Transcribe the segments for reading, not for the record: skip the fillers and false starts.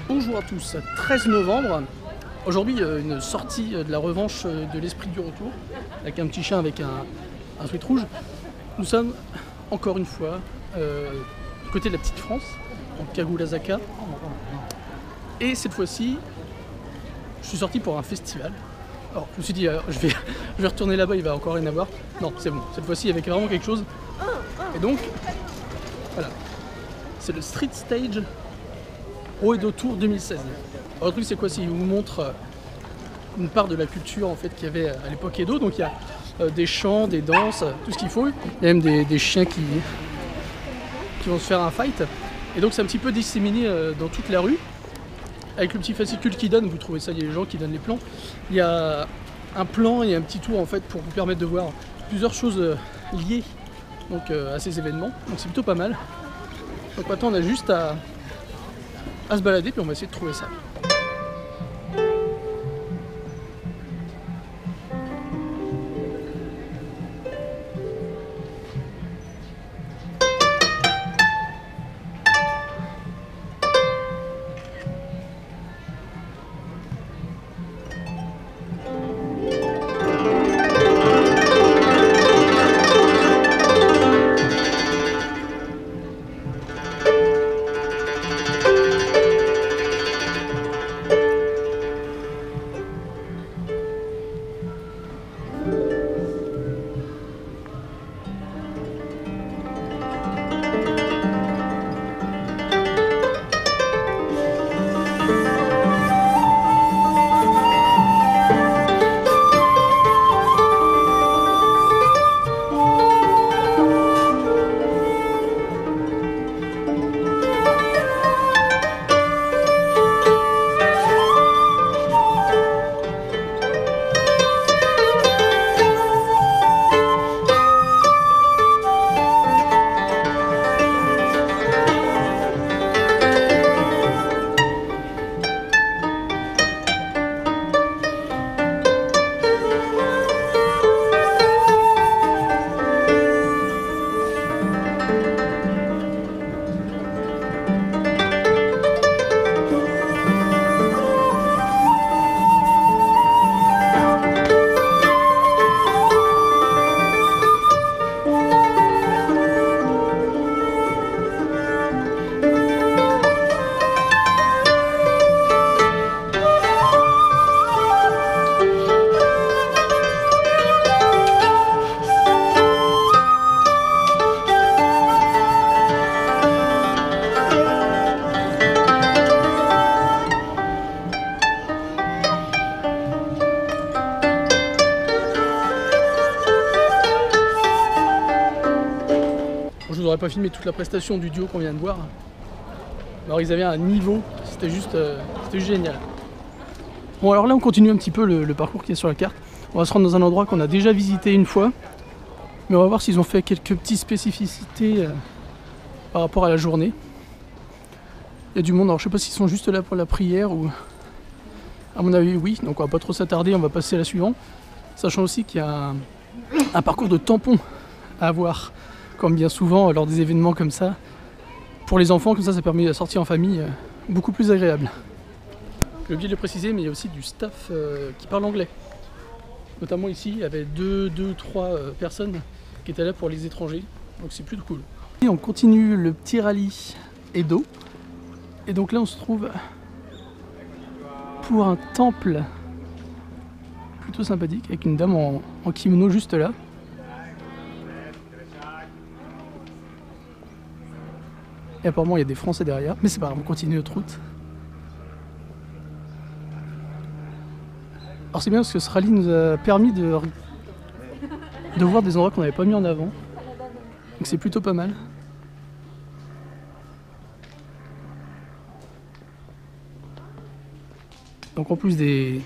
Bonjour à tous, 13 novembre. Aujourd'hui, une sortie de la revanche de l'esprit du retour, avec un petit chien avec un sweat rouge. Nous sommes encore une fois du côté de la petite France, en Kagoulazaka. Et cette fois-ci, je suis sorti pour un festival. Alors, je me suis dit, je vais retourner là-bas, il va encore rien avoir. Non, c'est bon, cette fois-ci, il y avait vraiment quelque chose. Et donc, voilà. C'est le Street Stage Oedo Tour 2016. Alors, le truc, c'est quoi? C'est qu'il vous montre une part de la culture en fait qu'il y avait à l'époque Edo. Donc, il y a des chants, des danses, tout ce qu'il faut. Il y a même des chiens qui vont se faire un fight. Et donc, c'est un petit peu disséminé dans toute la rue. Avec le petit fascicule qui donne, vous trouvez ça, il y a les gens qui donnent les plans. Il y a un plan et un petit tour en fait pour vous permettre de voir plusieurs choses liées donc, à ces événements. Donc c'est plutôt pas mal. Donc maintenant on a juste à se balader puis on va essayer de trouver ça. Je vous aurais pas filmé toute la prestation du duo qu'on vient de voir. Alors ils avaient un niveau, c'était juste génial. Bon alors là on continue un petit peu le parcours qui est sur la carte. On va se rendre dans un endroit qu'on a déjà visité une fois. Mais on va voir s'ils ont fait quelques petites spécificités par rapport à la journée. Il y a du monde, alors je sais pas s'ils sont juste là pour la prière ou... À mon avis oui, donc on va pas trop s'attarder, on va passer à la suivante. Sachant aussi qu'il y a un parcours de tampons à avoir. Comme bien souvent lors des événements comme ça, pour les enfants, comme ça permet la sortie en famille beaucoup plus agréable. J'ai oublié de le préciser, mais il y a aussi du staff qui parle anglais. Notamment ici, il y avait trois personnes qui étaient là pour les étrangers, donc c'est plutôt cool. Et on continue le petit rallye Edo, et donc là on se trouve pour un temple plutôt sympathique, avec une dame en kimono juste là. Et apparemment il y a des Français derrière, mais c'est pas grave, on continue notre route. Alors c'est bien parce que ce rallye nous a permis de voir des endroits qu'on n'avait pas mis en avant. Donc c'est plutôt pas mal. Donc en plus des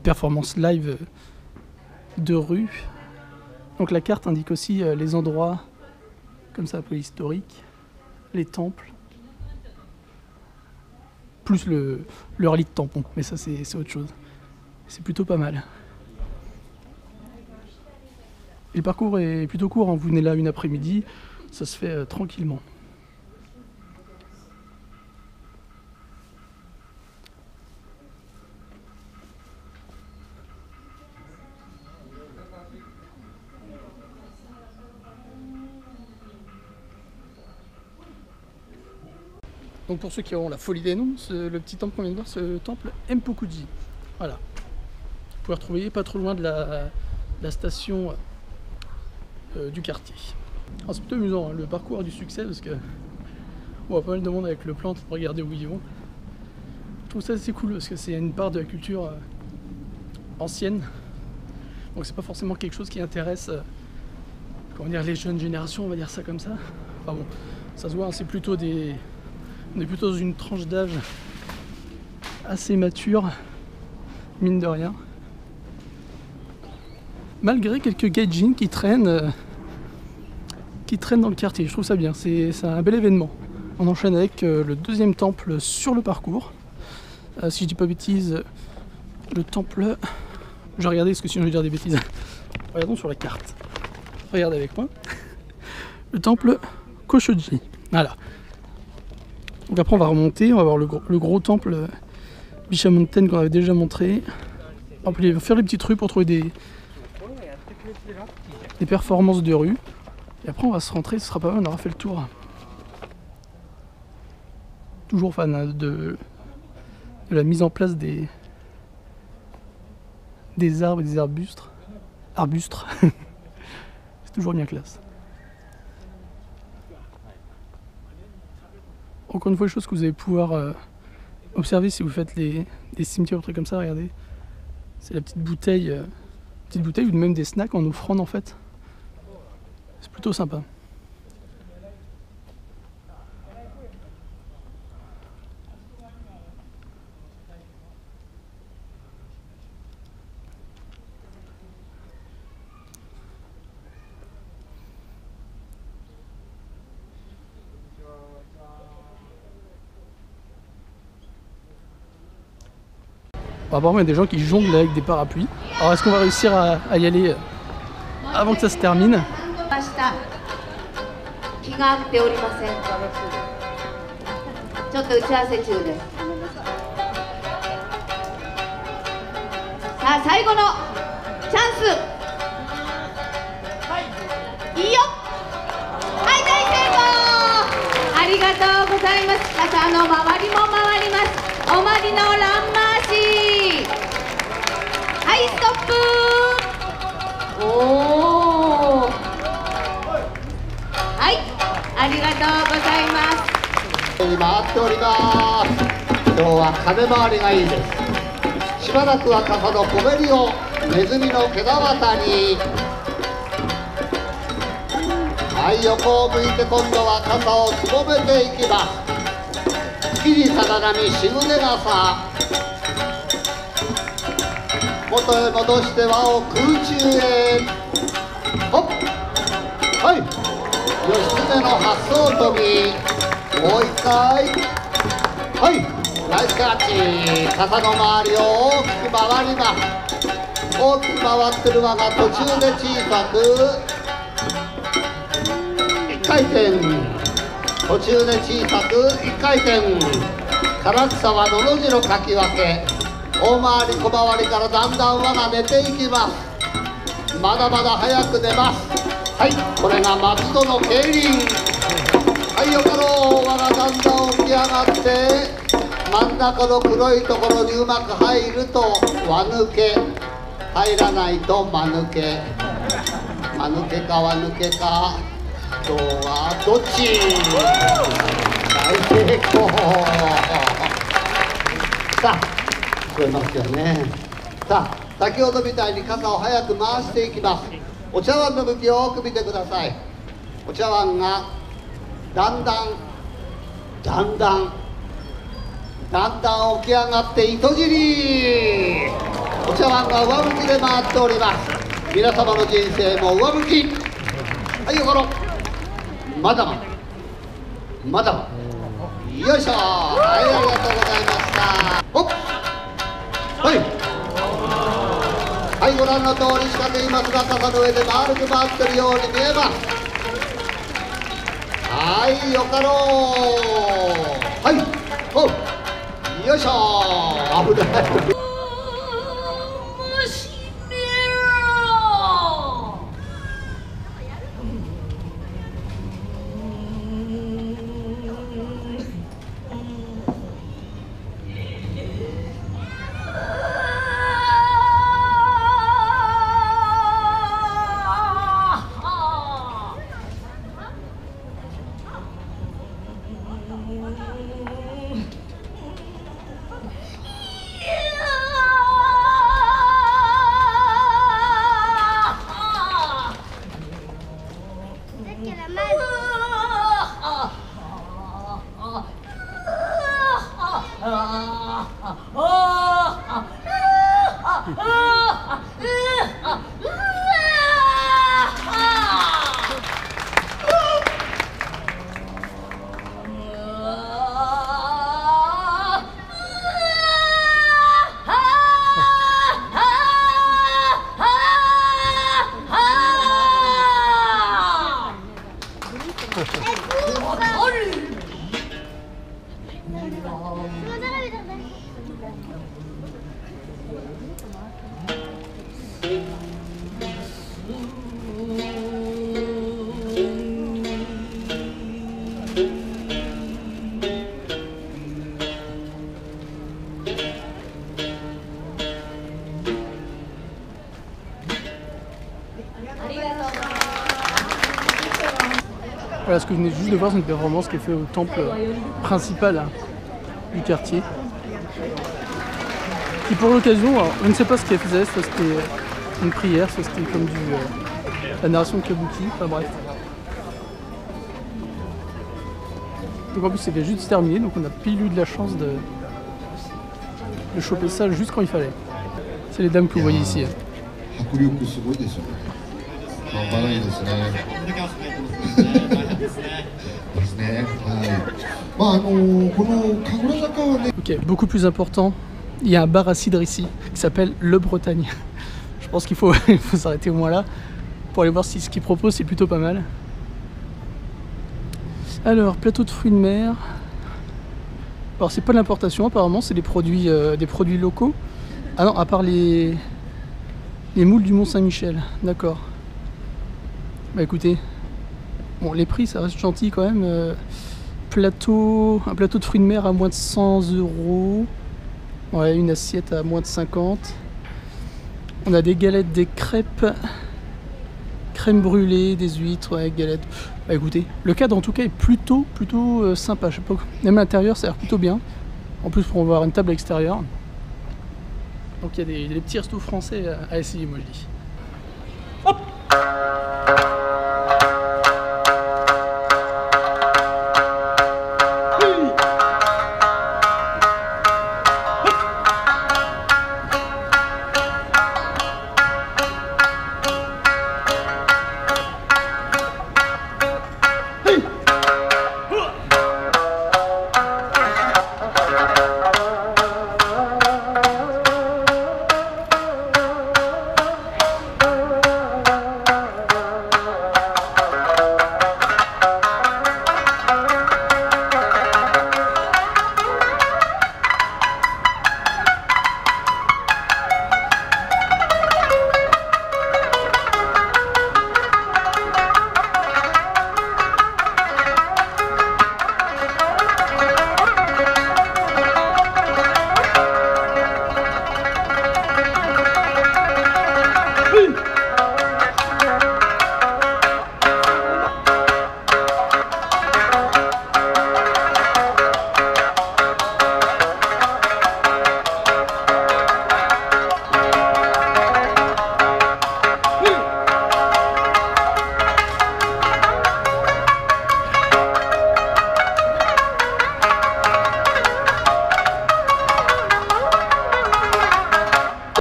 performances live de rue. Donc la carte indique aussi les endroits comme ça un peu historiques. Les temples, plus le rallye de tampons, mais ça c'est autre chose. C'est plutôt pas mal. Et le parcours est plutôt court, hein. Vous venez là une après-midi, ça se fait tranquillement. Donc pour ceux qui auront la folie des noms, le petit temple qu'on vient de voir, c'est le temple Empokuji. Voilà. Vous pouvez retrouver pas trop loin de la station du quartier. C'est plutôt amusant, hein, le parcours a du succès parce que on voit pas mal de monde avec le plan pour regarder où ils vont. Je trouve ça assez cool parce que c'est une part de la culture ancienne. Donc c'est pas forcément quelque chose qui intéresse comment dire, les jeunes générations, on va dire ça comme ça. Enfin bon, ça se voit, hein, c'est plutôt des... On est plutôt dans une tranche d'âge assez mature, mine de rien. Malgré quelques gaijins qui traînent dans le quartier, je trouve ça bien, c'est un bel événement. On enchaîne avec le deuxième temple sur le parcours. Si je dis pas bêtises, le temple... Je vais regarder parce que sinon je vais dire des bêtises. Regardons sur la carte. Regardez avec moi. Le temple Koshoji. Voilà. Donc après on va remonter, on va voir le gros temple Bishamonten qu'on avait déjà montré. On peut faire les petites rues pour trouver des performances de rue. Et après on va se rentrer, ce sera pas mal, on aura fait le tour. Toujours fan hein, de la mise en place des arbres et des arbustes. C'est toujours bien classe. Encore une fois, les choses que vous allez pouvoir observer si vous faites des cimetières ou des trucs comme ça, regardez. C'est la petite bouteille ou même des snacks en offrande en fait. C'est plutôt sympa. Apparemment il y a des gens qui jonglent avec des parapluies. Alors est-ce qu'on va réussir à y aller avant que ça se termine? 気が合っておりません。ちょっと打ち合わせ中です。さあ最後のチャンス。いいよ。はい大成功。ありがとうございます。傘の周りも回ります。おまりのランマーシー。はいストップ。おお。はい、ありがとうございます。回っております。今日は金回りがいいです。しばらくは傘のこべりをネズミの毛玉に。はい、横を向いて今度は傘をすぼめていきます。月にさらにしぐね傘。元へ戻して輪を空中へ。ほっ、はい。義経の発想跳び、もう一回、はい、ナイスキャッチ、傘の周りを大きく回ります。大きく回ってる輪が途中で小さく1回転、途中で小さく1回転、唐草はのの字のかき分け、大回り小回りからだんだん輪が出ていきます。まだまだ早く出ます。はい、これが松戸の競輪。はい、よかろう、輪がだんだん起き上がって真ん中の黒いところにうまく入ると輪抜け、入らないと間抜け、間抜けか輪抜けか、今日はどっち？大成功。さあ聞こえますよね。さあ先ほどみたいに傘を早く回していきます。お茶碗の向きをよく見てください。お茶碗がだんだん起き上がって糸尻。お茶碗が上向きで回っております。皆様の人生も上向き。はい、よかろ。まだまだよいしょ。はい、ありがとうございました。ほっ、はい、はい、ご覧の通り仕掛けいますが、傘の上で丸く回ってるように見えます。はい、よかろう。はい、ほう、よいしょ。危ない。Voilà ce que je venais juste de voir, c'est une performance qui est faite au temple principal du quartier. Et pour l'occasion, je ne sais pas ce qu'elle faisait, soit c'était une prière, soit c'était comme la narration de Kabuki, enfin bref. Donc en plus c'est juste terminé, donc on a pile eu de la chance de choper ça juste quand il fallait. C'est les dames que vous voyez ici. Ok, beaucoup plus important, il y a un bar à cidre ici qui s'appelle Le Bretagne. Je pense qu'il faut s'arrêter au moins là pour aller voir si ce qu'ils proposent c'est plutôt pas mal. Alors, plateau de fruits de mer. Alors c'est pas de l'importation apparemment, c'est des produits locaux. Ah non, à part les moules du Mont-Saint-Michel, d'accord. Bah écoutez, bon les prix ça reste gentil quand même. Un plateau de fruits de mer à moins de 100 €. Ouais, une assiette à moins de 50. On a des galettes, des crêpes, crème brûlée, des huîtres, ouais, galettes. Bah écoutez, le cadre en tout cas est plutôt sympa. Je sais pas, même l'intérieur ça a l'air plutôt bien. En plus pour avoir une table à l'extérieur. Donc il y a des petits restos français à essayer, moi je dis. Hop.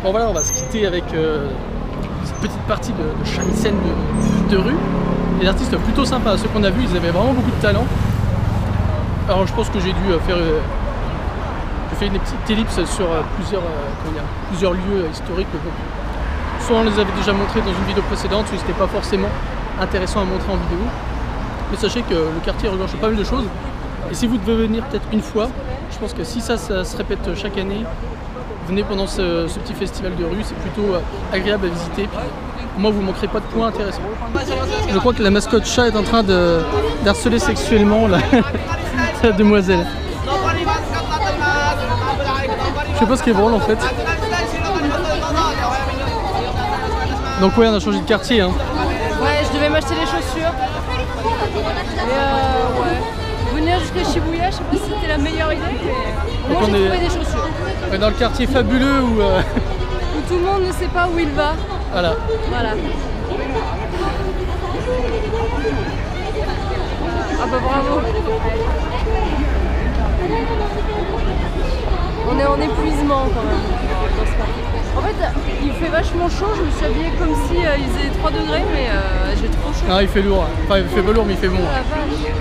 Bon voilà, on va se quitter avec cette petite partie de shamisen de rue. Les artistes plutôt sympas, ceux qu'on a vus, ils avaient vraiment beaucoup de talent. Alors je pense que j'ai dû faire une petite ellipse sur plusieurs lieux historiques. Soit on les avait déjà montrés dans une vidéo précédente, soit c'était pas forcément intéressant à montrer en vidéo. Mais sachez que le quartier regorge pas mal de choses. Et si vous devez venir peut-être une fois, je pense que si ça se répète chaque année, venez pendant ce petit festival de rue, c'est plutôt agréable à visiter. Puis, moi, vous ne manquerez pas de points intéressants. Je crois que la mascotte chat est en train d'harceler sexuellement la demoiselle. Je sais pas ce qui est drôle en fait. Donc ouais, on a changé de quartier. Hein. Ouais, je devais m'acheter des chaussures. Et ouais. Venir jusqu'à Shibuya, je sais pas si c'était la meilleure idée, mais moi j'ai trouvé des chaussures. Dans le quartier fabuleux où tout le monde ne sait pas où il va. Voilà. Ah bah bravo. On est en épuisement quand même. En fait, il fait vachement chaud, je me suis habillée comme si il faisait 3 degrés, mais j'ai trop chaud. Ah, il fait lourd. Enfin, il fait pas lourd, mais il fait bon. Ah, la vache.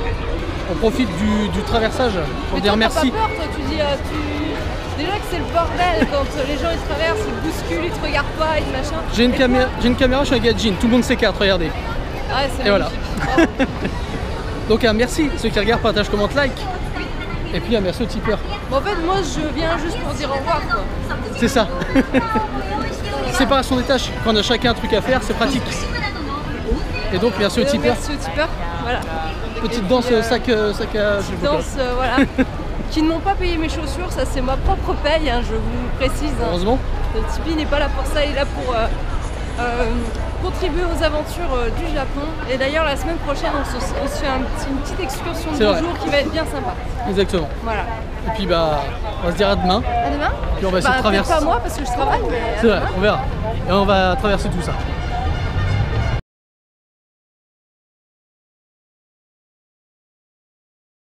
On profite du traversage pour dire merci. T'as pas peur, toi, tu dis... Déjà que c'est le bordel quand les gens ils traversent, ils bousculent, ils te regardent pas et machin. J'ai une caméra, je suis un gadjin, tout le monde s'écarte, regardez. Ah, c'est et voilà. Donc un merci à ceux qui regardent, partagent, commentent, like. Et puis un merci aux tipeurs. Bon, en fait, moi, je viens juste pour dire au revoir, quoi. C'est ça. Séparation des tâches. Quand on a chacun un truc à faire, c'est pratique. Et donc merci aux tipeurs. Merci aux tipeurs, voilà. Petite danse sac à... Danse, voilà. Qui ne m'ont pas payé mes chaussures, ça c'est ma propre paye, hein, je vous précise. Heureusement. Le Tipeee n'est pas là pour ça, il est là pour contribuer aux aventures du Japon. Et d'ailleurs la semaine prochaine on se fait une petite excursion de 2 jours qui va être bien sympa. Exactement. Voilà. Et puis bah on va se dire à demain. À demain. Puis on va essayer de traverser. Pas moi parce que je travaille, mais c'est vrai, on verra. Et on va traverser tout ça.